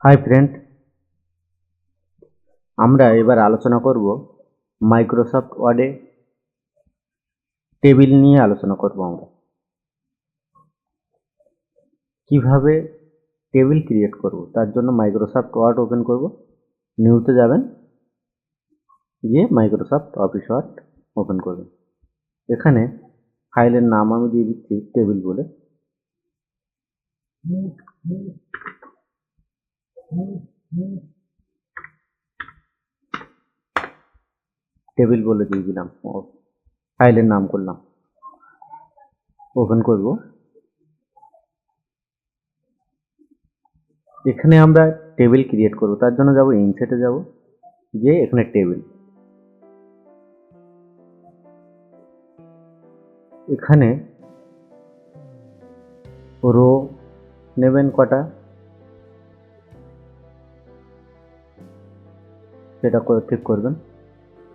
Hi friend, আমরা এবার আলোচনা করব মাইক্রোসফট ওয়ার্ডে টেবিল নিয়ে আলোচনা করব। আমরা কিভাবে টেবিল ক্রিয়েট করব তার জন্য মাইক্রোসফট ওয়ার্ড ওপেন করব। নিউতে যাবেন, গিয়ে মাইক্রোসফট অফিস ওয়ার্ড ওপেন করবেন। এখানে ফাইলের নাম আমি দিয়ে দিচ্ছি টেবিল বলে। টেবিল বলে দিয়ে দিলাম, ফাইলের নাম করলাম, ওপেন করব। এখানে আমরা টেবিল ক্রিয়েট করব, তার জন্য যাব ইনসার্টে, যাব গিয়ে এখানে টেবিল। এখানে রো নেবেন কটা সেটা ঠিক করবেন,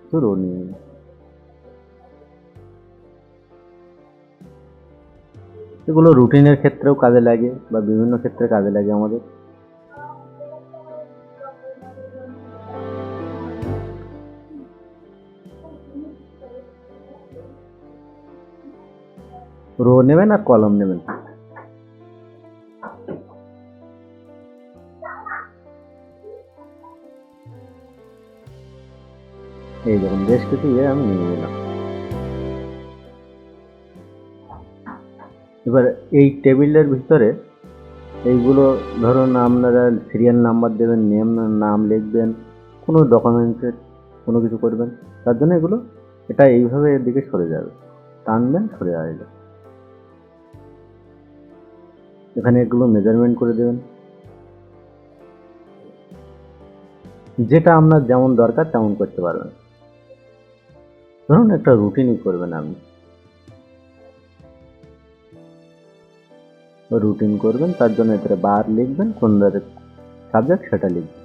তো রো নিয়ে নিন। এগুলো রুটিনের ক্ষেত্রেও কাজে লাগে বা বিভিন্ন ক্ষেত্রে কাজে লাগে আমাদের। রো নেবেন আর কলম নেবেন। এই দেখুন, বেশ কিছু আমি নিয়ে নিলাম। এবার এই টেবিলের ভিতরে এইগুলো ধরুন আপনারা সিরিয়াল নাম্বার দেবেন, নাম লিখবেন, কোনো ডকুমেন্টের কোনো কিছু করবেন, তার জন্য এগুলো এটা এইভাবে এর দিকে সরে যাবে, টানবেন সরে আসবে। এখানে এগুলো মেজারমেন্ট করে দেবেন, যেটা আপনার যেমন দরকার তেমন করতে পারবেন। ধরুন একটা রুটিনই করবেন, আপনি রুটিন করবেন, তার জন্য এতে বার লিখবেন, কোন সাবজেক্ট সেটা লিখবেন।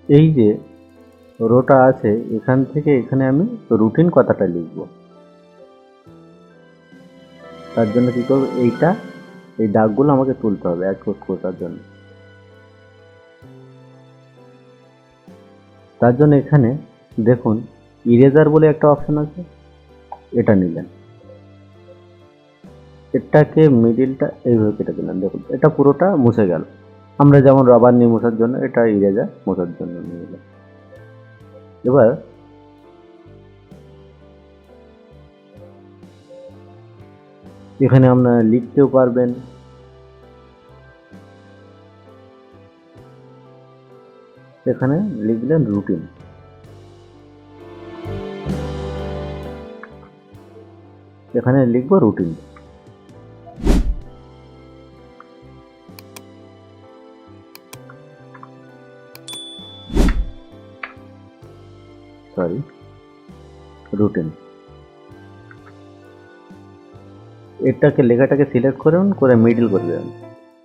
এই যে রোটা আছে, এখান থেকে এখানে আমি রুটিন কথাটা লিখব। তার জন্য কি করব, এই দাগগুলো আমাকে তুলতে হবে অ্যাড করার জন্য। তার জন্য এখানে দেখুন ইরেজার বলে একটা অপশন আছে, এটা নিলেন, এটাকে মিডিলটা এইভাবে কেটে দিলাম। দেখুন এটা পুরোটা মুছে গেল। আমরা যেমন রবার নিয়ে মোছার জন্য, এটা ইরেজার মোছার জন্য নিয়ে নিলাম। এবার এখানে আপনারা লিখতেও পারবেন। এখানে লিখলেন রুটিন, এখানে লিখবো রুটিন। Sorry, routine. এটাকে লেখাটাকে সিলেক্ট করুন, করে মিডল করে দেবেন।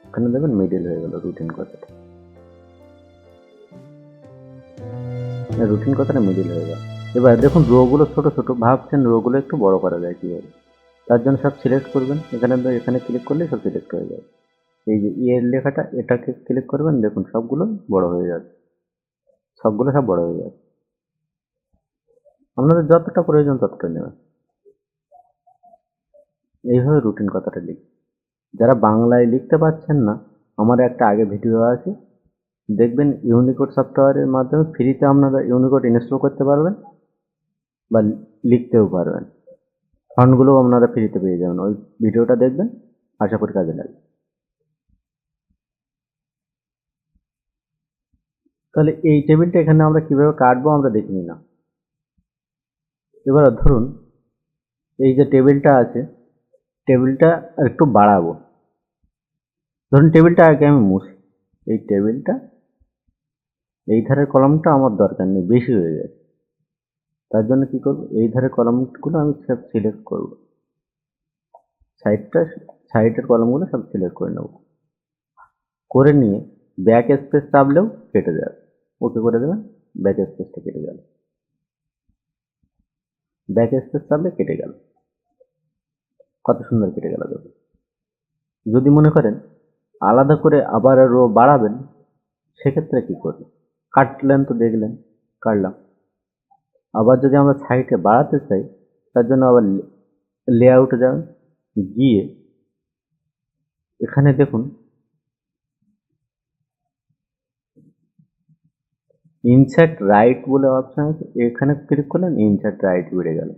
এখানে দেখবেন মিডল হয়ে গেল রুটিন কথাটা। রুটিন কথাটা মিডল হয়ে গেল। এবার দেখুন রোগুলো ছোট ছোট, ভাবছেন রোগুলো একটু বড় করা যায় কীভাবে, তার জন্য সব সিলেক্ট করবেন। এখানে ক্লিক করলে সব সিলেক্ট হয়ে যাবে। এই যে এর লেখাটা, এটাকে ক্লিক করবেন, দেখুন সবগুলো বড় হয়ে যাবে, সবগুলো সব বড় হয়ে যাবে। আপনাদের যতটা প্রয়োজন ততটা নেবেন। এইভাবে রুটিন কথাটা লিখবেন। যারা বাংলায় লিখতে পারছেন না, আমার একটা আগে ভিডিও আছে, দেখবেন ইউনিকোড সফটওয়্যারের মাধ্যমে ফ্রিতে আপনারা ইউনিকোড ইনস্টল করতে পারবেন বা লিখতেও পারবেন। ফন্টগুলোও আপনারা ফ্রিতে পেয়ে যাবেন। ওই ভিডিওটা দেখবেন, আশা করি কাজে লাগবে। তাহলে এই টেবিলটা এখানে আমরা কিভাবে কাটবো আমরা দেখে নিলাম। এবার ধরুন এই যে টেবিলটা আছে, টেবিলটা একটু বাড়াবো। ধরুন টেবিলটা আগে আমি মুছি, এই টেবিলটা এই ধারের কলামটা আমার দরকার নেই, বেশি হয়ে গেছে। তার জন্য কি করব, এই ধারের কলামগুলো আমি সব সিলেক্ট করব, সাইডের কলামগুলো সব সিলেক্ট করে নেব। করে নিয়ে ব্যাক স্পেস চাপলেও কেটে যাবে, ওকে করে দেবেন, ব্যাক স্পেসটা কেটে গেল। ব্যাক স্পেস চাপলে কেটে গেল। কত সুন্দর কেটে গেল দেখুন। যদি মনে করেন আলাদা করে আবার রো বাড়াবেন, সেক্ষেত্রে কি করবেন? কাটলেন তো দেখলেন, কাটলাম। আবার যদি আমরা সাইডে বাড়াতে চাই, তার জন্য আবার লেআউটে যাবেন, গিয়ে এখানে দেখুন ইনসার্ট রাইট বলে অপশন আছে, এখানে ক্লিক করলেন, ইনসার্ট রাইট বেড়ে গেল।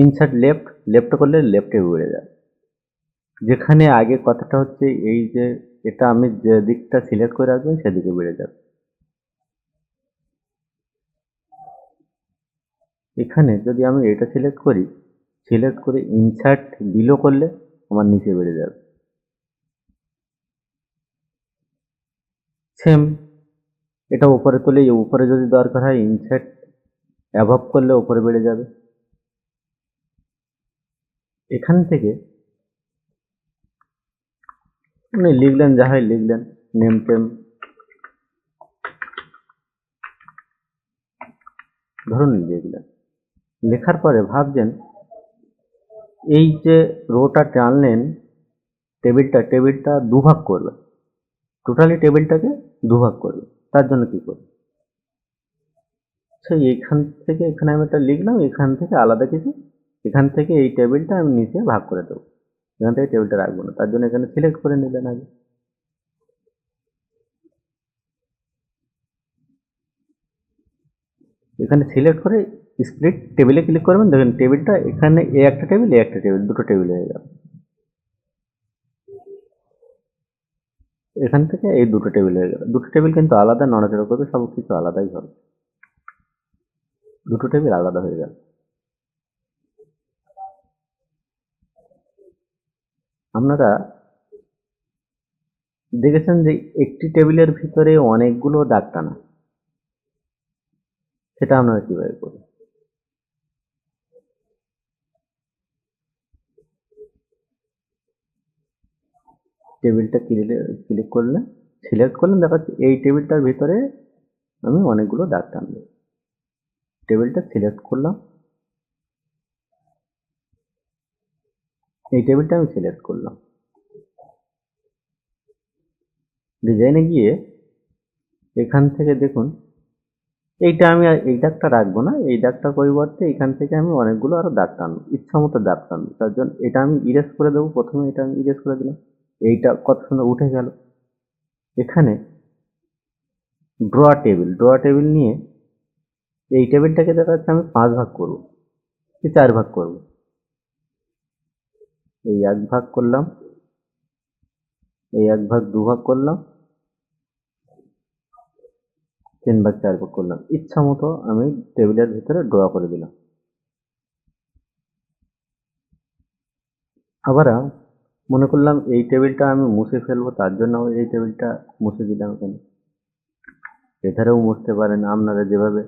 ইনসার্ট লেফট, লেফটে করলে লেফটে বেড়ে যায়। যেখানে আগে কথাটা হচ্ছে এই যে এটা আমি যে দিকটা সিলেক্ট করে রাখবেন সেদিকে বেড়ে যাবে। এখানে যদি আমি এটা সিলেক্ট করি, সিলেক্ট করে ইনসার্ট বিলো করলে আমার নিচে বেড়ে যাবে। সেম এটা উপরে তুলে উপরে যদি দরকার হয় ইনসার্ট অ্যাভব করলে উপরে বেড়ে যাবে। এখান থেকে আপনি লিখলেন, যা হয় লিখলেন, নেম টেম ধরুন লিখলেন। লেখার পরে ভাবছেন এই যে রোটা টানলেন, টেবিলটা দুভাগ করবে, টোটালি টেবিলটাকে দুভাগ করবে। তার জন্য কি করবে? সেই এখান থেকে এখানে আমি একটা লিখলাম, এখান থেকে আলাদা কিছু, এখান থেকে এই টেবিলটা আমি নিচে ভাগ করে দেবো, এখান থেকে টেবিলটা রাখবো না। তার জন্য এখানে সিলেক্ট করে নিলেন আগে। এখানে সিলেক্ট করে স্প্লিট টেবিলে ক্লিক করবেন, দেখবেন টেবিলটা এখানে এ একটা টেবিল, এ একটা টেবিল, দুটো টেবিল হয়ে গেল। এখান থেকে এই দুটো টেবিল হয়ে গেল। দুটো টেবিল কিন্তু আলাদা নড়াচড়া করবে, সব কিছু আলাদাই হবে, দুটো টেবিল আলাদা হয়ে গেল। আপনারা দেখেছেন যে একটি টেবিলের ভিতরে অনেকগুলো দাগ টানা, সেটা আপনারা কিভাবে করবেন? টেবিলটা ক্লিক করলেন, সিলেক্ট করলেন, দেখা যাচ্ছে এই টেবিলটার ভিতরে আমি অনেকগুলো দাগ টানবো। টেবিলটা সিলেক্ট করলাম, এই টেবিলটা আমি সিলেক্ট করলাম, ডিজাইনে গিয়ে এখান থেকে দেখুন এইটা আমি এই দাগটা রাখবো না, এই দাগটার পরিবর্তে এখান থেকে আমি অনেকগুলো আরো দাগ টানবো, ইচ্ছা মতো দাগ টানবো। তার জন্য এটা আমি ইরেজ করে দেবো। প্রথমে এটা আমি ইরেজ করে দিলাম, এইটা কত সুন্দর উঠে গেল। এখানে ড্র টেবিল নিয়ে এই টেবিলটাকে দেখা যাচ্ছে আমি 5 ভাগ করবো কি 4 ভাগ করবো। এই 1 ভাগ করলাম, এই 1 ভাগ 2 ভাগ করলাম, 3 ভাগ 4 ভাগ করলাম। ইচ্ছা মতো আমি টেবিলের ভিতরে ড্র করে দিলাম। আবার মনে করলাম এই টেবিলটা আমি মুছে ফেলবো, তার জন্য এই টেবিলটা মুছে দিলাম। এখানে এধারেও মুছতে পারেন আপনারা যেভাবে।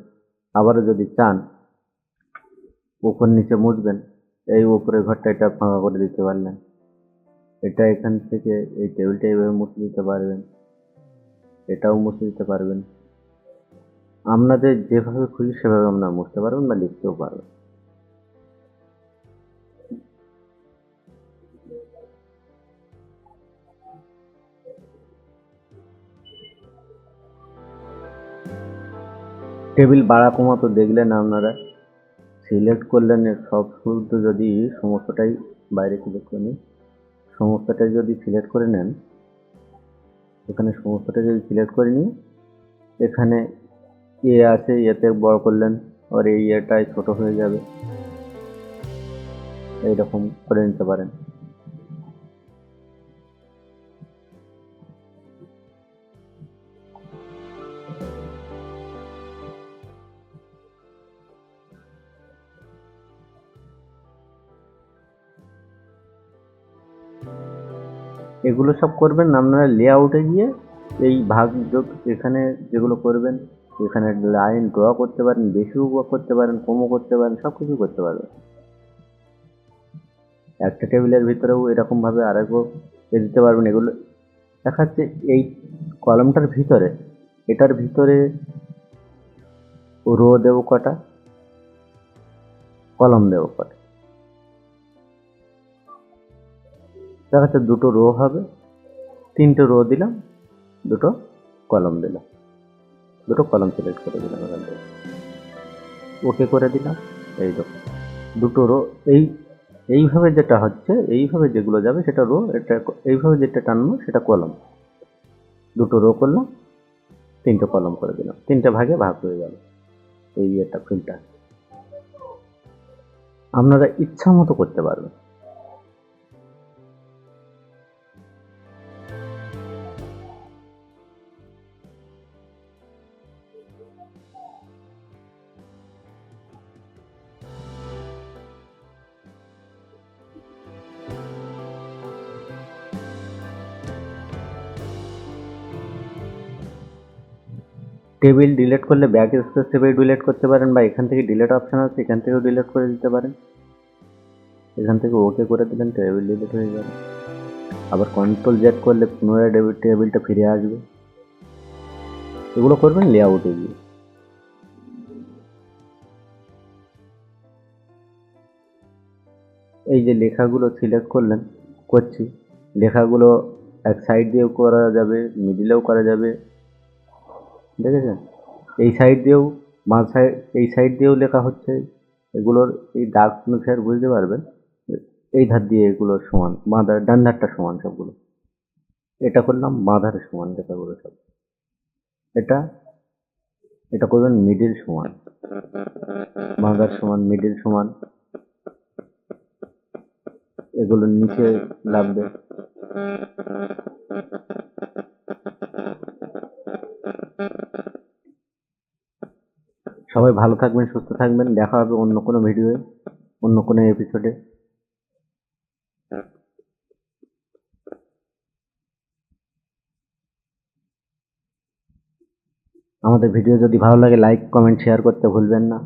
আবারও যদি চান উপর নিচে মুছবেন, এই উপরের ঘরটা এটা ফাঁকা করে দিতে পারলেন, এটা এখান থেকে এই টেবিলটা এইভাবে মুছে দিতে পারবেন, এটাও মুছে দিতে পারবেন। আপনাদের যেভাবে খুশি সেভাবে আপনারা মুছতে পারবেন বা লিখতেও পারবেন। টেবিল বাড়া কমা তো দেখলেন আপনারা, সিলেক্ট করলেন সব শুধু যদি সমস্তটাই বাইরে ক্লিক করে নিন, সমস্তটাই যদি সিলেক্ট করে নেন, এখানে সমস্তটা যদি সিলেক্ট করে নিই, এখানে এ আছে, এতে বড় করলেন, আর এই এটাই ছোট হয়ে যাবে, এইরকম করে নিতে পারেন। এগুলো সব করবেন আপনারা লেআউটে গিয়ে। এই ভাগ যোগ এখানে যেগুলো করবেন, এখানে লাইন ড্র করতে পারেন, বেশিও করতে পারেন, কমও করতে পারেন, সব কিছু করতে পারবেন। একটা টেবিলের ভিতরেও এরকমভাবে আরেকও দিতে পারবেন। এগুলো দেখাচ্ছে এই কলমটার ভিতরে, এটার ভিতরে রো দেবো কটা, কলম দেবো কটা, দেখা যাচ্ছে দুটো রো হবে, তিনটে রো দিলাম, দুটো কলম দিলাম, দুটো কলম সিলেক্ট করে দিলাম এখান থেকে, ওকে করে দিলাম। এই দেখো দুটো রো, এইভাবে যেটা হচ্ছে, এইভাবে যেগুলো যাবে সেটা রো, এটা এইভাবে যেটা টানবো সেটা কলম। দুটো রো করলাম, তিনটে কলম করে দিলাম, তিনটে ভাগে ভাগ হয়ে গেল এই একটা ফিল্টার। আপনারা ইচ্ছা মতো করতে পারবেন। টেবিল ডিলিট করলে ব্যাক স্পেস টেবিল ডিলিট করতে পারেন, বা এখান থেকে ডিলিট অপশন আছে, এখান থেকেও ডিলিট করে দিতে পারেন। এখান থেকে ওকে করে দিলেন, টেবিল ডিলিট হয়ে যাবে। আবার কন্ট্রোল জেড করলে পুনরায় টেবিলটা ফিরে আসবে। এগুলো করবেন লেআউটে গিয়ে। এই যে লেখাগুলো সিলেক্ট করছি, লেখাগুলো এক সাইড দিয়েও করা যাবে, মিডিলেও করা যাবে, দেখেছেন? এই সাইড দিয়েও, এই সাইড দিয়েও লেখা হচ্ছে। এগুলোর এই দাগ অনুসারে বুঝতে পারবেন এই ধার দিয়ে এগুলো সমান, ডান ধারটা সমান সবগুলো। এটা করলাম বাঁ ধারে সমান লেখাগুলো সব। এটা এটা করবেন মিডিল সমান, বাঁ ধার সমান, মিডিল সমান, এগুলো নিচে লাগবে। সবাই ভালো থাকবেন, সুস্থ থাকবেন, দেখা হবে অন্য কোনো ভিডিওয়ে, অন্য কোনো এপিসোডে। আমাদের ভিডিও যদি ভালো লাগে লাইক কমেন্ট শেয়ার করতে ভুলবেন না।